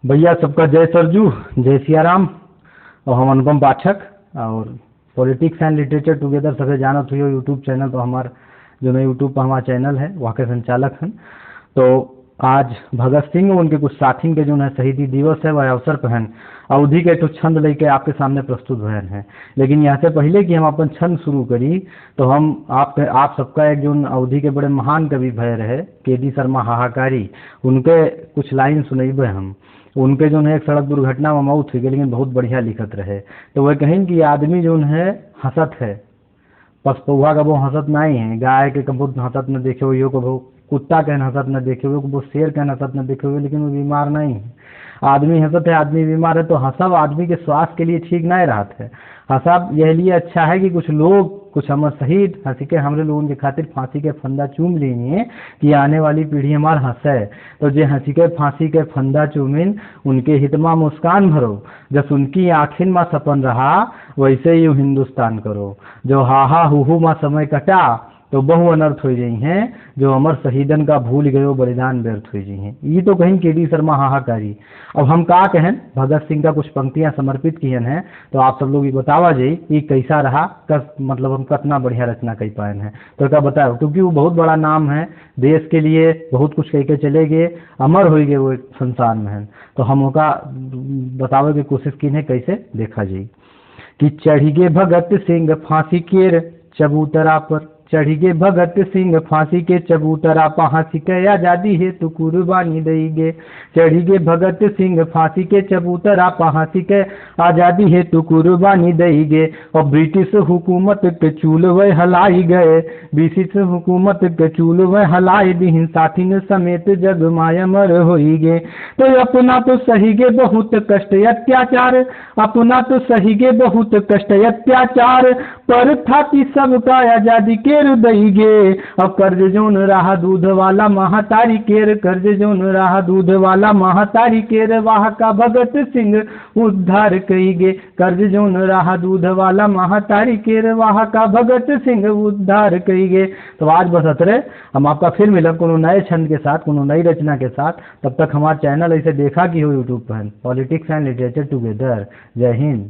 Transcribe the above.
भैया सबका जय सरजू, जय सिया राम। और हम अनुपम पाठक और पॉलिटिक्स एंड लिटरेचर टुगेदर सभी जानत हुई यूट्यूब चैनल पर हमार जो है यूट्यूब पर हमारा चैनल है वहाँ के संचालक हैं। तो आज भगत सिंह और उनके कुछ साथी के जो है शहीदी दिवस है वह अवसर पर हैं अवधि के तो छंद लेके आपके सामने प्रस्तुत हुए हैं। लेकिन यहाँ से पहले कि हम अपन छंद शुरू करी तो हम आप सबका एक जो अवधि के बड़े महान कवि भय रहे के.डी. शर्मा हाहाकारी, उनके कुछ लाइन सुनेबे हम। उनके जो है एक सड़क दुर्घटना में मौत हुई लेकिन बहुत बढ़िया लिखत रहे। तो वह कहें कि आदमी जो है हंसत है, पशुआ का वो हंसत नहीं है, गाय के कबूत हंसत न देखे हुए को, कुत्ता के हंसत न देखे हुए वो, शेर के हंसत न देखे हुए, लेकिन वो बीमार नहीं है। आदमी हंसत है, आदमी बीमार है। तो हंसब आदमी के स्वास्थ्य के लिए ठीक नहीं रहता है। हंसब यह लिए अच्छा है कि कुछ लोग, कुछ हमर शहीद हंसी के हमरे लोगों के खातिर फांसी के फंदा चूम लेनी कि आने वाली पीढ़ी हमार हंसे। तो जे हंसी के फांसी के फंदा चूमिन उनके हित में मुस्कान भरो, जस उनकी आँखिन में सपन रहा वैसे ही हिंदुस्तान करो। जो हाहा हूहू में समय कटा तो बहु अनर्थ हो गई हैं, जो अमर शहीदन का भूल गयो बलिदान व्यर्थ हो गई हैं। ये तो कहीं के.डी. शर्मा हाहाकारी। अब हम का कहें भगत सिंह का कुछ पंक्तियां समर्पित किए हैं, तो आप सब लोग ये बतावा जाइए ये कैसा रहा, मतलब हम कितना बढ़िया रचना कर पाए हैं। तो क्या बताओ, क्योंकि वो बहुत बड़ा नाम है, देश के लिए बहुत कुछ कह के चले गए, अमर हो गए वो एक संसार में है। तो हम उनका बतावे की कोशिश की है, कैसे देखा जाए कि चढ़ी गे भगत सिंह फांसी के चबूतरा पर, चढ़ी गे भगत सिंह फांसी के चबूतरा पर, फांसी के आजादी है तो कुर्बानी देंगे। चढ़ी गे भगत सिंह फांसी के चबूतरा पर, फांसी के आजादी है तो कुर्बानी देंगे। और ब्रिटिश हुकूमत के चूल वे हलाई गए, ब्रिटिश हुकूमत के चूल वे हलाई दी, साथी समेत जग माया मर हो गए। तो अपना तो सही गे बहुत कष्ट अत्याचार, अपना तो सही गे बहुत कष्ट अत्याचार, पर थाती सबका आजादी के गे। अब कर्ज जोन रहा दूध वाला महातारी केर, कर्ज जोन रहा दूध वाला महातारी केर, वहाँ का भगत सिंह उद्धार कईगे। कर्ज जोन रहा दूध वाला महातारी केर, वहाँ का भगत सिंह उद्धार कईगे। तो आज बस अतरे, हम आपका फिर मिलब कोनो नए छंद के साथ, कोनो नई रचना के साथ। तब तक हमारा चैनल ऐसे देखा कि हो यूट्यूब पर पॉलिटिक्स एंड लिटरेचर टुगेदर। जय हिंद।